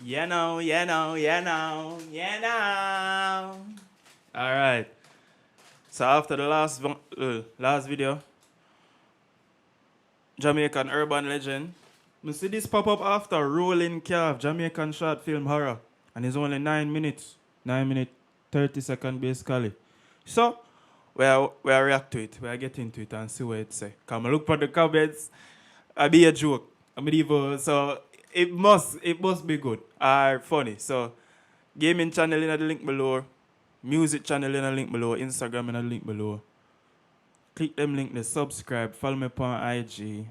You know. All right. So after the last video, Jamaican urban legend. I see this pop up after Rolling Calf, Jamaican short film horror, and it's only 9 minutes, 9 minute 30 second basically. So we react to it, we get into it and see what it say. Come look for the comments. I be a joke. I medieval, so it must be good or funny. So gaming channel in the link below, music channel in the link below, Instagram in the link below. Click them link to subscribe, follow me on IG.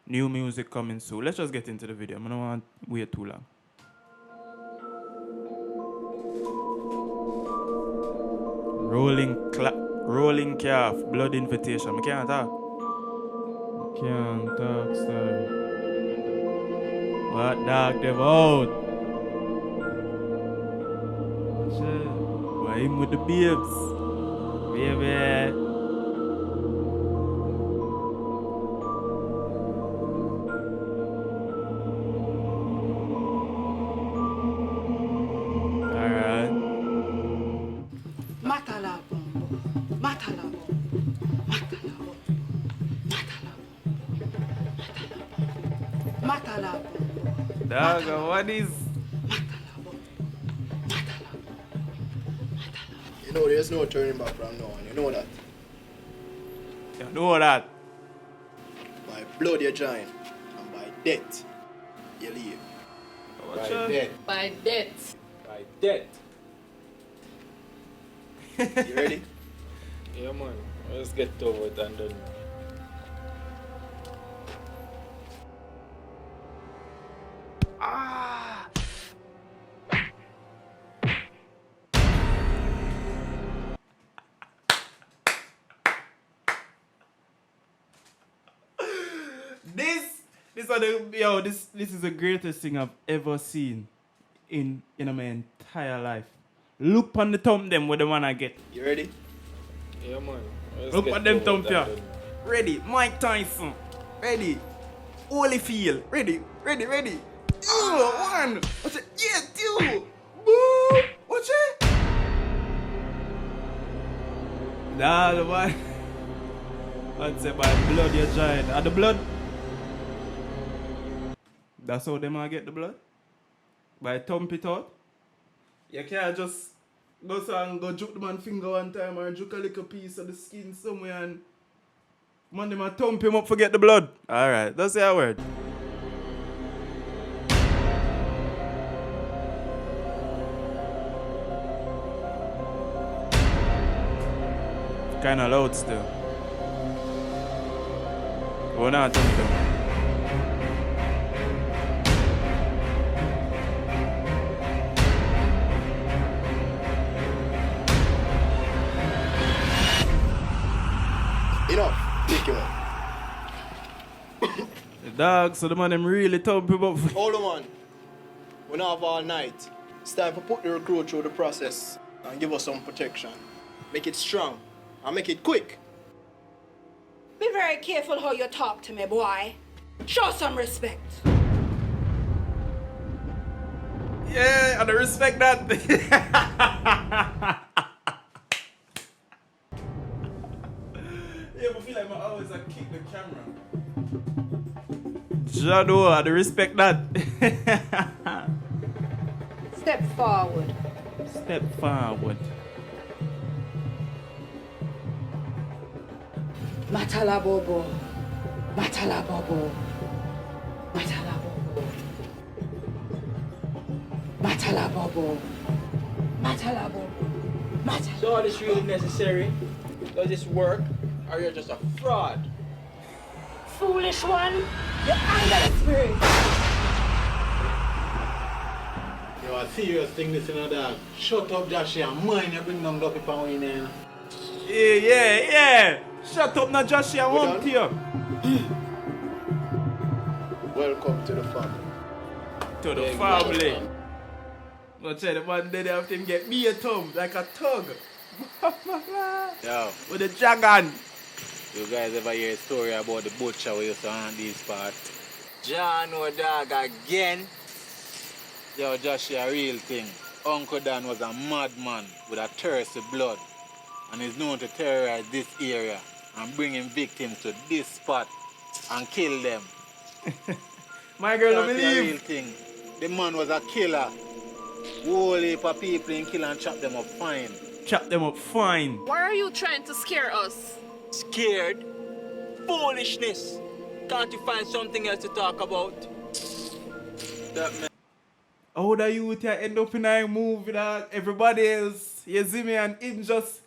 New music coming soon. Let's just get into the video. I don't want to wait too long. Rolling calf, blood invitation. I can't talk. Can't talk, sir. What dog them out? Why him with the babes? Baby. Alright. Matalabo. Matalabo. Matalabo. Matalabo. Matalabo. Dog, what is? You know, there's no turning back from now on. You know that. You know that. By blood you join, and by death you leave. By death. By death. By death. You ready? Yeah, man. Let's get over it and done. This is the greatest thing I've ever seen in my entire life. Look on the thumb them what the one I get. You ready? Yeah, man. Let's Look get at them over thumb it here. and done. Ready, Mike Tyson. Ready. Holyfield. Ready. One. Watch it. Yeah, two. Boom. Watch it. Nah, the one. I'd say by blood you giant. And the blood. That's how them I get the blood. By thump it out. You can't just go so and go juke the man finger one time or juke a little piece of the skin somewhere and man them a thump him up forget the blood. Alright, that's your word. Kinda loud still. Oh no, thump him. Enough. Take him up. The dog, so the man them really thump him up. Hold on. We don't have all night. It's time to put the recruit through the process and give us some protection. Make it strong and make it quick. Be very careful how you talk to me, boy. Show some respect. Yeah, and I respect that. Yeah, but I feel like I always kick the camera. Jado, I respect that. Step forward. Step forward. Matalabobo. Matalabobo. Matalabobo. Matalabobo. Matalabobo. Matalabobo. So all this really necessary? Does this work? Or you're just a fraud? Foolish one, you anger the spirit. Yo, a serious thing this, you know, dog. Shut up, Joshua, and mind you bring them up on in there. Yeah. Shut up now, Joshie, I want you. Welcome to the family. To the Yeah, family. man. But say the man did have him get me a thumb like a tug. Yo, With a dragon. you guys ever hear a story about the butcher we used to hunt these parts? John or dog again? Yo, Josh, a real thing. Uncle Dan was a madman with a thirst for blood, and is known to terrorize this area and bring in victims to this spot and kill them. My girl, I That's a real believe. thing. The man was a killer. Whole heap of people in kill and chop them up fine. Chop them up fine. Why are you trying to scare us? Scared? Foolishness. Can't you find something else to talk about? That man. How the youth here end up in a movie that everybody else, you see me, and him just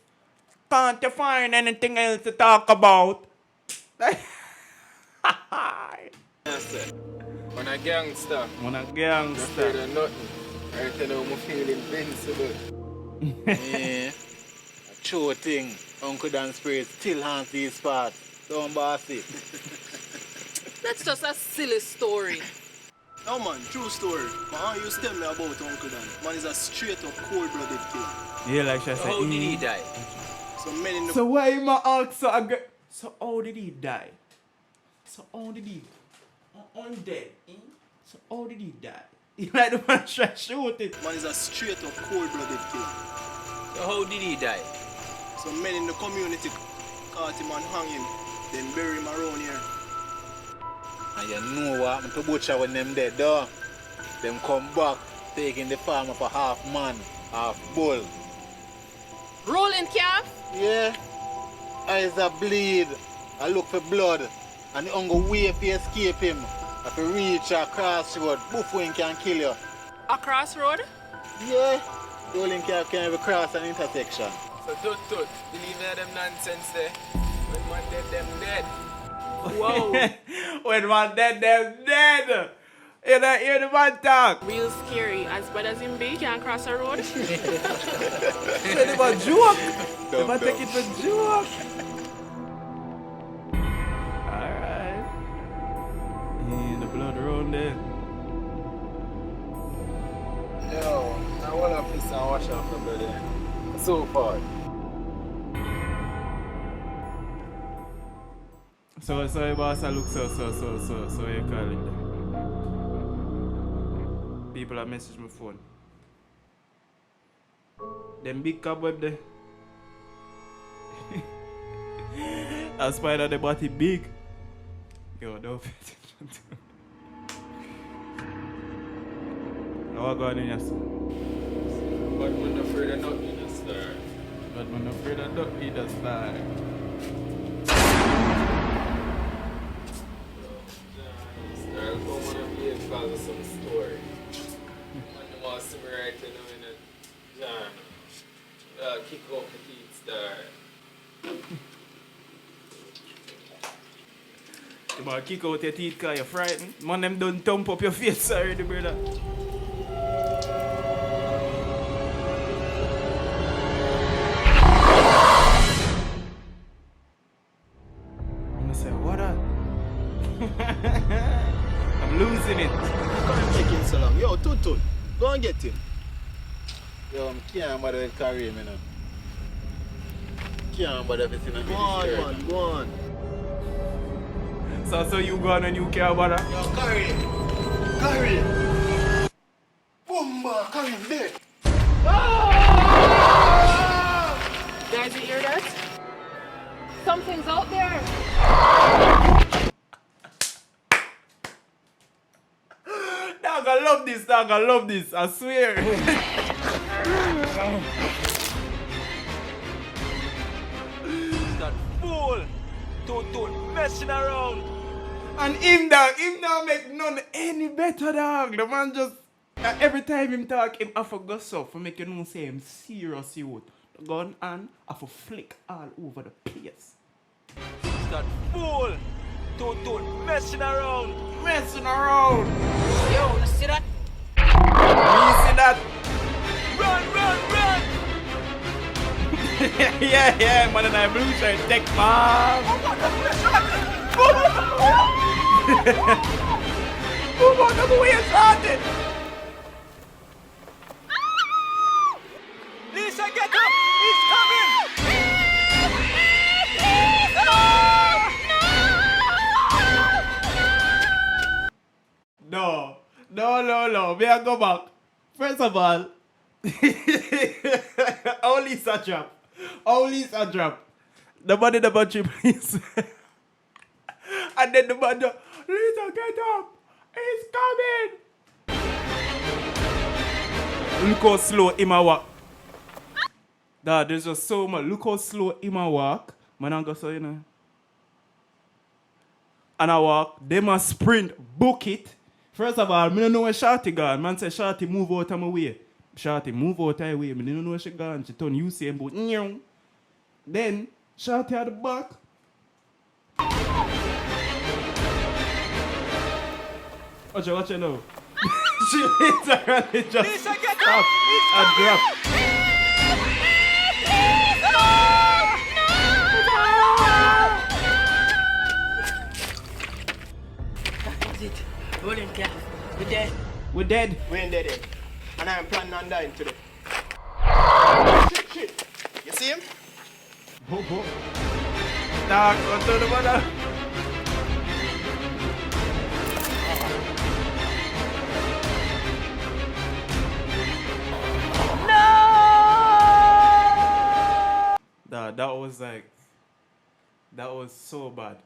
can't you find anything else to talk about? When a gangster, Man a afraid gangster. of nothing. Right now, I feel invincible. Yeah. A true thing. Uncle Dan's spirit still haunts these parts. Don't boss it. That's just a silly story. No man, true story. Man, how you tell me about Uncle Dan? Man is a straight up cold-blooded killer. Yeah, like she said. How did he "Mm." die? So many in the So why him a ask so so how did he die? So how did he? I'm dead. So how did he die? He like the man try to shoot it. man is a straight up cold-blooded killer. So how did he die? So many in the community caught him and hang him, then bury him around here. And you know what happened to butcher when them dead, though? Them come back, taking the form of a half man, half bull. Rolling calf? Yeah. Eyes are bleed. I look for blood. And the hunger way to escape him. If you reach a crossroad, before he can kill you. A crossroad? Yeah. The only can ever cross an intersection. So tut, believe in them nonsense there. When man dead, them dead. Whoa. When man dead, them dead. You don't hear the man talk. Real scary. As bad as him be, can't cross a road. Say they a joke. They might take it for joke. Alright. Yeah, the blood around there. Yo, I want to piss and wash off the blood there. So far. So your boss I look so you call it there. People have messaged my phone. Them big cobweb there. A spider the body big. Yo, don't pay attention to it. Now what going on in your son? But man afraid of nothing, sir. But man afraid I don't need a star. I'll go on a place because of some story. And the most to me right now in a John. Kick off the teeth star. You might kick out your teeth because you're frightened. Man, them don't thump up your face already, brother. I'm gonna say, what up? I'm losing it. Can't take him so long. Yo, Tut, go and get him. Yo, I can't bother with carry him, you know. Can't bother with him. Go on, man, go on. So you go on and you care about her? Yo, carry him. Carry him. Boomba, carry him there. Guys, you hear that? Something's out there. Dog, I love this, I swear. That fool! Tut, messing around. And him don't make none any better, dog. The man just, every time him talk, him have to go so for make you know say him serious youth. The gun and have to flick all over the place. That fool! Tut, messing around. Messing around. Yo, you see that? You see that? Run! yeah, man and I blue shirt, take man. Move on, the way you started. Lisa, get up! He's coming! No. Me I go back. First of all, only is a drop. Only is a drop. The body the bunch please. And then the man just, Lisa, get up. He's coming. Look how slow him a walk. Dad, there's just so much. Look how slow him a walk. Man, I go so, you know. And I walk. They must sprint. Book it. First of all, I don't know where Shorty gone. Man say, Shorty, move out of my way. Shorty, move out of my way. I don't know where she gone. She turn Usain Bolt. Then, Shorty at the back. Watch it now. She literally just stop and drop. That's it. Rolling calf. We're dead. We're dead. We ain't dead yet. And I am planning on dying today. Shit. You see him? Dog, go to the mother. That was so bad.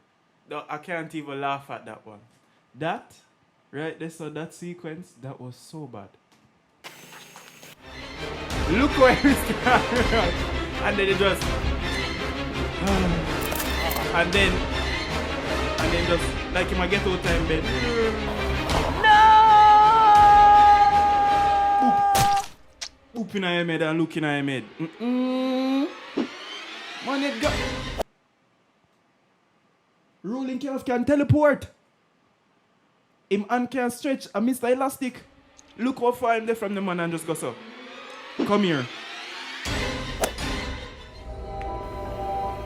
I can't even laugh at that one. That, right there, so that sequence, that was so bad. Look where he's going. And then it just, and then just, like him a get out time bed. No! Boop in your head and look in your head. Man, it got... Rolling calf can teleport. Him hand can stretch and Mr. Elastic. Look how far I'm there from the man and just go so. Come here.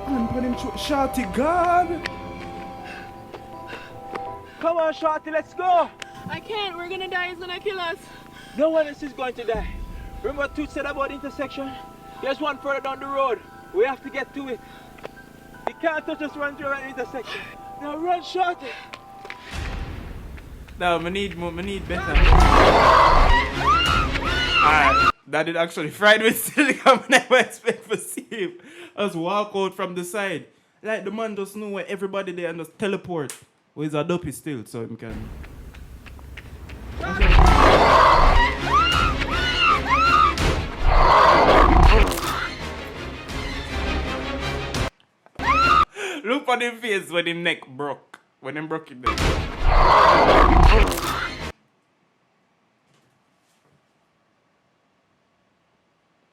And put him through. Shorty, God. Come on, Shorty, let's go. I can't. We're gonna die. He's gonna kill us. No one else is going to die. Remember what Tooth said about the intersection? There's one further down the road. We have to get to it. He can't touch us run through an intersection. Now run, Shorty. No, I need better. Alright, that did actually fried with silicon. I never expect to see him. Just walk out from the side. Like the man just know where everybody there and just teleport. Well, he's a dopey still, so he can. Look on his face when his neck broke. When him broke it down.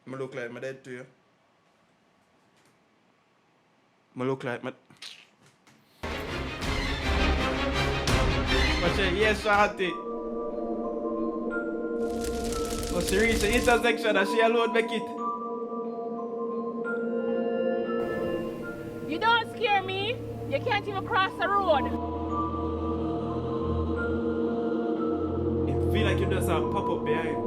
I look like my dad to you. I look like my... Watch it, yes, Shorty. So she reached the intersection and she alone make it. You don't scare me. You can't even cross the road. It feel like you just have pop up behind.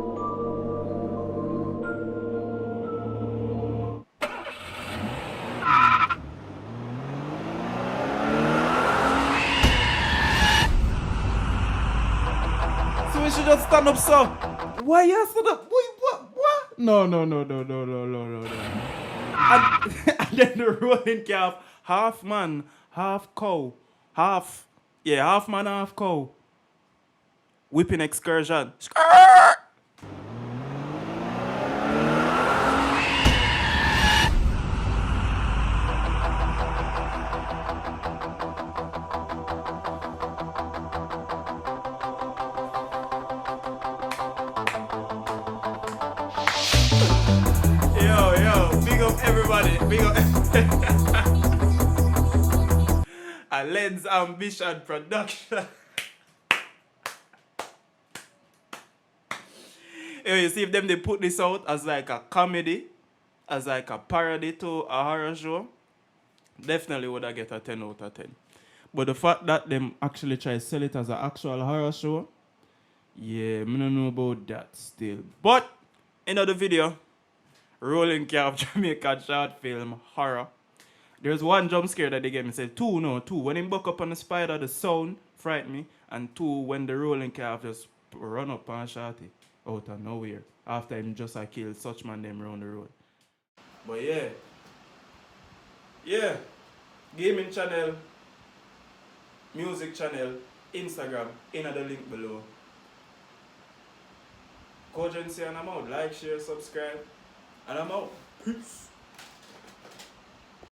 So we should just stand up, so. Why you stand up? Wait, what? No. And then the rolling calf, half man, half cow, half man, half cow. Whipping excursion. Skrrr! Yo, big up everybody. Big up. A Lens Ambition production. Yo, you see if they put this out as like a comedy, as like a parody to a horror show, definitely would I get a 10 out of 10. But the fact that them actually try to sell it as an actual horror show, yeah, I don't know about that still. But in the video, Rolling Calf Jamaican short film horror. There's one jump scare that they gave me. Said two. When him buck up on the spider, the sound frightened me, and two, when the rolling calf just run up on Shorty out of nowhere after him just a kill such man them round the road. But yeah, gaming channel, music channel, Instagram, in the link below. Cogency and I'm out. Like, share, subscribe, and I'm out. Peace.